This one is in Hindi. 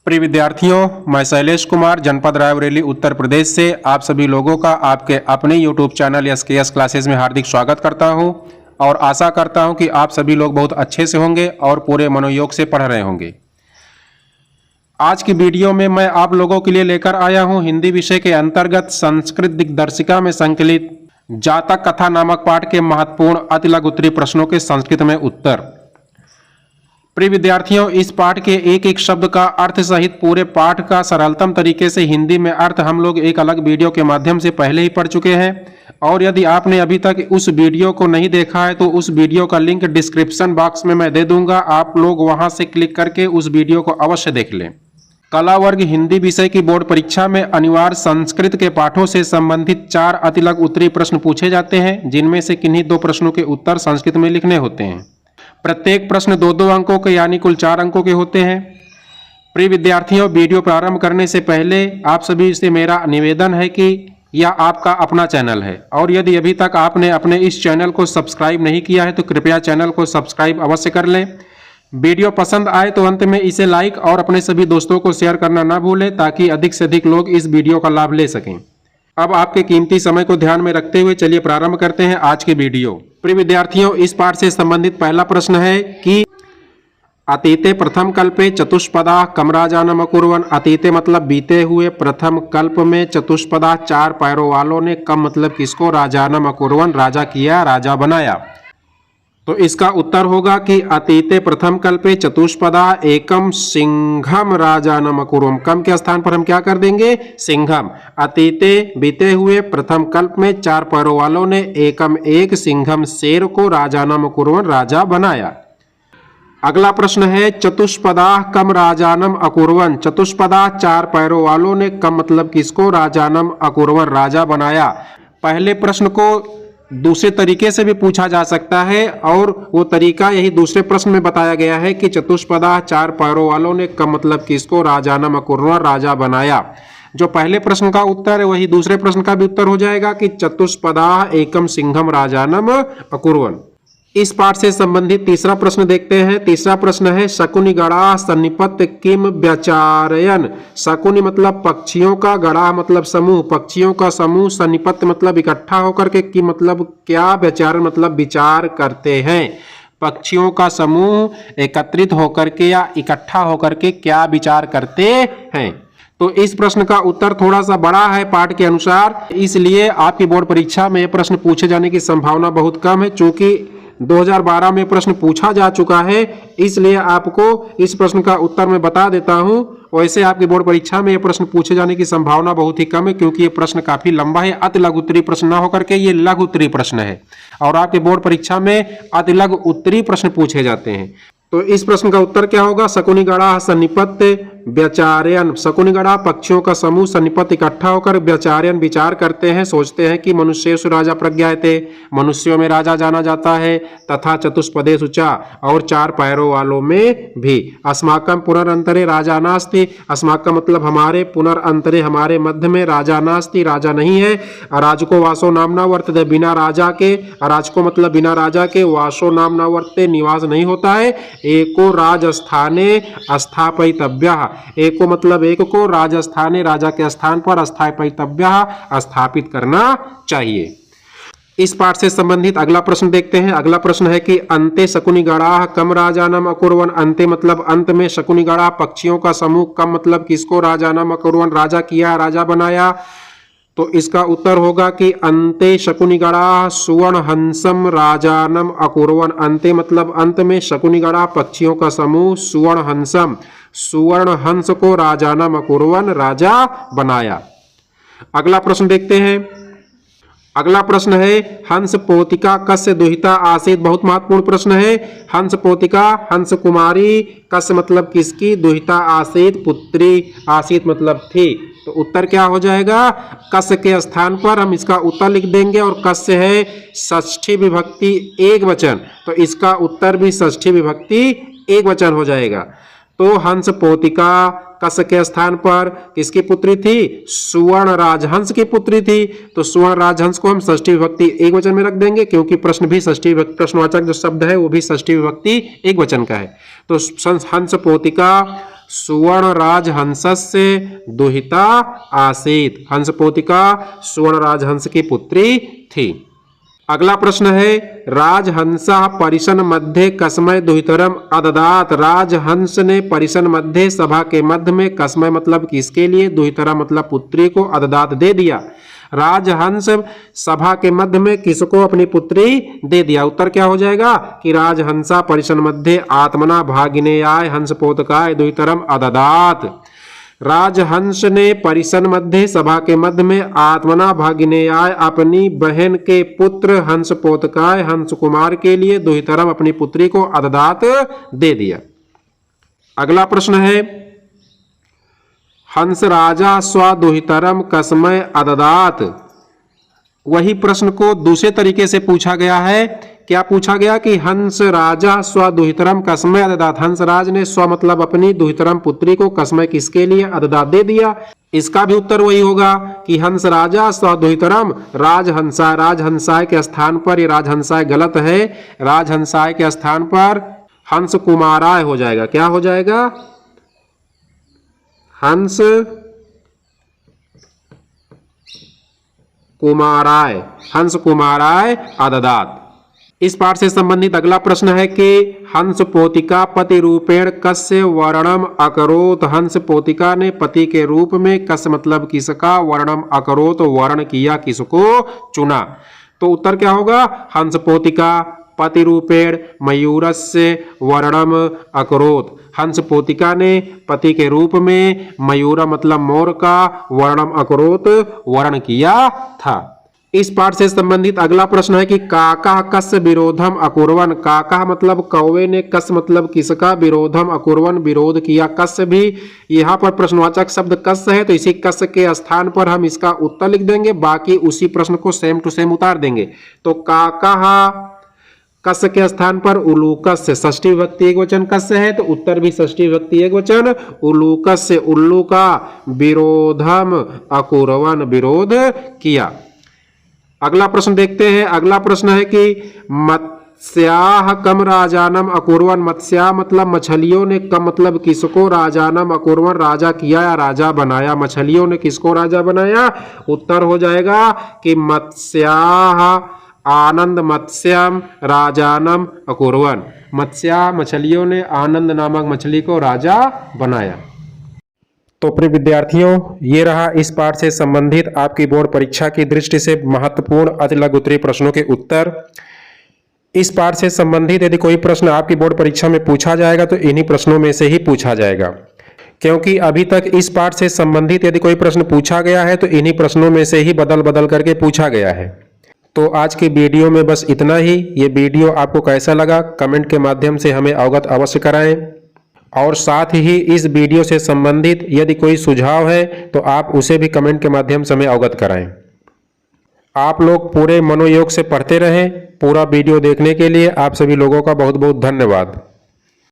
प्रिय विद्यार्थियों, मैं शैलेश कुमार जनपद रायबरेली उत्तर प्रदेश से आप सभी लोगों का आपके अपने यूट्यूब चैनल SKS क्लासेस में हार्दिक स्वागत करता हूं और आशा करता हूं कि आप सभी लोग बहुत अच्छे से होंगे और पूरे मनोयोग से पढ़ रहे होंगे। आज की वीडियो में मैं आप लोगों के लिए लेकर आया हूं हिंदी विषय के अंतर्गत संस्कृत दिग्दर्शिका में संकलित जातक कथा नामक पाठ के महत्वपूर्ण अति लघु उत्तरीय प्रश्नों के संस्कृत में उत्तर। प्रिय विद्यार्थियों, इस पाठ के एक एक शब्द का अर्थ सहित पूरे पाठ का सरलतम तरीके से हिंदी में अर्थ हम लोग एक अलग वीडियो के माध्यम से पहले ही पढ़ चुके हैं और यदि आपने अभी तक उस वीडियो को नहीं देखा है तो उस वीडियो का लिंक डिस्क्रिप्शन बॉक्स में मैं दे दूंगा। आप लोग वहां से क्लिक करके उस वीडियो को अवश्य देख लें। कला वर्ग हिंदी विषय की बोर्ड परीक्षा में अनिवार्य संस्कृत के पाठों से संबंधित 4 अति लघु उत्तरीय प्रश्न पूछे जाते हैं, जिनमें से किन्हीं 2 प्रश्नों के उत्तर संस्कृत में लिखने होते हैं। प्रत्येक प्रश्न 2-2 अंकों के यानी कुल 4 अंकों के होते हैं। प्रिय विद्यार्थियों, वीडियो प्रारंभ करने से पहले आप सभी से मेरा निवेदन है कि यह आपका अपना चैनल है और यदि अभी तक आपने अपने इस चैनल को सब्सक्राइब नहीं किया है तो कृपया चैनल को सब्सक्राइब अवश्य कर लें। वीडियो पसंद आए तो अंत में इसे लाइक और अपने सभी दोस्तों को शेयर करना ना भूलें ताकि अधिक से अधिक लोग इस वीडियो का लाभ ले सकें। अब आपके कीमती समय को ध्यान में रखते हुए चलिए प्रारंभ करते हैं आज के वीडियो। प्रिय विद्यार्थियों, इस पाठ से संबंधित पहला प्रश्न है कि अतीते प्रथम कल्पे चतुष्पदा कम राजानम अकुर्वन्। अतीते मतलब बीते हुए, प्रथम कल्प में चतुष्पदा 4 पैरों वालों ने, कम मतलब किसको, राजानम अकुर्वन् राजा किया, राजा बनाया। तो इसका उत्तर होगा कि अतीते प्रथम कल्पे चतुष्पदा एकम सिंघम राजानम अकुर्वन्। कम के स्थान पर हम क्या कर देंगे, सिंघम। अतीते बीते हुए प्रथम कल्प में 4 पैरों वालों ने एकम एक सिंघम शेर को राजानम अकुर्वन् राजा बनाया। अगला प्रश्न है चतुष्पदा कम राजानम अकुर्वन्। चतुष्पदा 4 पैरों वालों ने, कम मतलब किसको, राजानम अकुर्वन् राजा बनाया। पहले प्रश्न को दूसरे तरीके से भी पूछा जा सकता है और वो तरीका यही दूसरे प्रश्न में बताया गया है कि चतुष्पदा 4 पैरों वालों ने, कम मतलब किसको, राजानम अकुर्वन् राजा बनाया। जो पहले प्रश्न का उत्तर है वही दूसरे प्रश्न का भी उत्तर हो जाएगा कि चतुष्पदा एकम सिंघम राजानम अकुर्वन्। इस पाठ से संबंधित तीसरा प्रश्न देखते हैं। तीसरा प्रश्न है शकुनि गणा सन्निपत्य किम व्यचारयन्। शकुनि मतलब पक्षियों का, गणा मतलब समूह, पक्षियों का समूह, सन्निपत्य मतलब इकट्ठा होकर के, कि मतलब क्या, व्यचारण मतलब विचार करते हैं। पक्षियों का समूह एकत्रित होकर के या इकट्ठा होकर के क्या विचार करते हैं। तो इस प्रश्न का उत्तर थोड़ा सा बड़ा है पाठ के अनुसार, इसलिए आपकी बोर्ड परीक्षा में यह प्रश्न पूछे जाने की संभावना बहुत कम है। चूंकि 2012 में प्रश्न पूछा जा चुका है इसलिए आपको इस प्रश्न का उत्तर मैं बता देता हूं। वैसे आपकी बोर्ड परीक्षा में यह प्रश्न पूछे जाने की संभावना बहुत ही कम है क्योंकि ये प्रश्न काफी लंबा है। अति लघु उत्तरीय प्रश्न न होकर के ये लघु उत्तरीय प्रश्न है और आपके बोर्ड परीक्षा में अति लघु उत्तरीय प्रश्न पूछे जाते हैं। तो इस प्रश्न का उत्तर क्या होगा, शकुनि गणा सन्निपत्य व्यचारयन्। शकुनि गणा पक्षियों का समूह, सन्निपत्य इकट्ठा होकर, व्यचारयन् विचार करते हैं, सोचते हैं कि मनुष्येषु राजा प्रज्ञायते, मनुष्यों में राजा जाना जाता है, तथा चतुष्पदेषु च और 4 पैरों वालों में भी। अस्माकं पुनरंतरे राजा नास्ति। अस्माकं मतलब हमारे, पुनरंतरे हमारे मध्य में, राजा नास्ति राजा नहीं है। अराजको वासो नाम न वर्तते, बिना राजा के, अराजको मतलब बिना राजा के, वासो नाम न वर्तते निवास नहीं होता है। एको राजस्थाने स्थापितव्यः। एको मतलब एक को, राजस्थाने राजा के स्थान पर, स्थापितव्यः स्थापित करना चाहिए। इस पाठ से संबंधित अगला प्रश्न देखते हैं। अगला प्रश्न है कि अन्ते शकुनि गणा कम राजानम अकुर्वन्। अन्ते मतलब अंत में, शकुनि गणा पक्षियों का समूह, कम मतलब किसको, राजानम अकुर्वन् राजा किया, राजा बनाया। तो इसका उत्तर होगा कि अन्ते शकुनि गणा सुवर्ण हंसम राजानम अकुर्वन्। अन्ते मतलब अंत में, शकुनि गणा पक्षियों का समूह, सुवर्ण हंसम सुवर्ण हंस को राजानम अकुर्वन् राजा बनाया। अगला प्रश्न देखते हैं। अगला प्रश्न है हंस पोतिका कस्य दुहिता आसीत्। बहुत महत्वपूर्ण प्रश्न है। हंस पोतिका हंस कुमारी, कस्य मतलब किसकी, दुहिता आसीत् पुत्री, आसीत् मतलब थी। तो उत्तर क्या हो जाएगा, कस्य के स्थान पर हम इसका उत्तर लिख देंगे और कस्य है षष्ठी विभक्ति एक वचन, तो इसका उत्तर भी षष्ठी विभक्ति एक वचन हो जाएगा। तो हंस पोतिका कस्य के स्थान पर किसकी पुत्री थी, सुवर्ण राजहंस की पुत्री थी। तो सुवर्ण राजहंस को हम षष्ठी विभक्ति एक वचन में रख देंगे क्योंकि प्रश्न भी षष्ठी विभक्ति, प्रश्नवाचक जो शब्द है वो भी षष्ठी विभक्ति एक वचन का है। तो हंस पोतिका सुवर्ण राजहंसस्य दुहिता आसीत्। हंसपोतिका सुवर्ण राजहंस की पुत्री थी। अगला प्रश्न है राजहंसः परिषन् मध्ये कस्मै दुहितरम् अददात्। राजहंस ने परिषन् मध्ये सभा के मध्य में कस्मै मतलब किसके लिए, दुहितरा मतलब पुत्री को, अददात दे दिया। राजहंस सभा के मध्य में किसको अपनी पुत्री दे दिया। उत्तर क्या हो जाएगा कि राजहंसा परिषन् मध्ये आत्मना भागिनेयाय हंसपोतकाय दुहितरम् अददात्। राजहंस ने परिषन् मध्ये सभा के मध्य में आत्मना भागिनेयाय अपनी बहन के पुत्र हंसपोतकाय हंस कुमार के लिए दुहितरम अपनी पुत्री को अददात दे दिया। अगला प्रश्न है हंस राजा स्वदुहितरम कस्मै अददात। वही प्रश्न को दूसरे तरीके से पूछा गया है। क्या पूछा गया कि हंस राजा स्वदुहितरम कस्मै अददात। हंसराज ने स्व मतलब अपनी दुहितरम पुत्री को कस्मै किसके लिए अददात दे दिया। इसका भी उत्तर वही होगा कि हंस राजा स्वदुहितरम राजहंसा। राजहंसाय के स्थान पर, ये राजहंसाय गलत है, राजहंसाय के स्थान पर हंस कुमाराय हो जाएगा। क्या हो जाएगा, हंस कुमाराय, हंस कुमाराय अददात। इस पाठ से संबंधित अगला प्रश्न है कि हंस पोतिका पति रूपेण कस्य वर्णम अकरोत। हंस पोतिका ने पति के रूप में कस्य मतलब किसका वर्णम अकरोत वर्ण किया, किसको चुना। तो उत्तर क्या होगा, हंस पोतिका पति रूपेण मयूरस्य वर्णम अकरोत। हंस पोतिका ने पति के रूप में मयूर मतलब मोर का वर्णम अकरोत वर्ण किया था। इस पाठ से संबंधित अगला प्रश्न है कि काका कस्य विरोधम अकुर्वन। काका मतलब कौवे ने, कस्य मतलब किसका, विरोधम अकुर्वन विरोध किया। कस्य भी यहाँ पर प्रश्नवाचक शब्द कस्य है तो इसी कस्य के स्थान पर हम इसका उत्तर लिख देंगे, बाकी उसी प्रश्न को सेम टू सेम उतार देंगे। तो काका कस्य के स्थान पर उलूकस्य, षष्ठी विभक्ति एकवचन कस्य है तो उत्तर भी षष्ठी विभक्ति एकवचन उलूकस्य, उल्लू का विरोधम अकुर्वन विरोध किया। अगला प्रश्न देखते हैं। अगला प्रश्न है कि मत्स्याः कम राजानम अकुर्वन। मत्स्या मतलब मछलियों ने, कम मतलब किसको, राजानम अकुर्वन राजा किया या राजा बनाया। मछलियों ने किसको राजा बनाया। उत्तर हो जाएगा कि मत्स्याः आनंद मत्स्यम राजानम अकुर्वन। मत्स्या मछलियों ने आनंद नामक मछली को राजा बनाया। तो प्रिय विद्यार्थियों, ये रहा इस पाठ से संबंधित आपकी बोर्ड परीक्षा की दृष्टि से महत्वपूर्ण अति लघु उत्तरीय प्रश्नों के उत्तर। इस पाठ से संबंधित यदि कोई प्रश्न आपकी बोर्ड परीक्षा में पूछा जाएगा तो इन्हीं प्रश्नों में से ही पूछा जाएगा, क्योंकि अभी तक इस पाठ से संबंधित यदि कोई प्रश्न पूछा गया है तो इन्हीं प्रश्नों में से ही बदल बदल करके पूछा गया है। तो आज की वीडियो में बस इतना ही। ये वीडियो आपको कैसा लगा कमेंट के माध्यम से हमें अवगत अवश्य कराएं, और साथ ही इस वीडियो से संबंधित यदि कोई सुझाव है तो आप उसे भी कमेंट के माध्यम से हमें अवगत कराएं। आप लोग पूरे मनोयोग से पढ़ते रहें। पूरा वीडियो देखने के लिए आप सभी लोगों का बहुत बहुत धन्यवाद।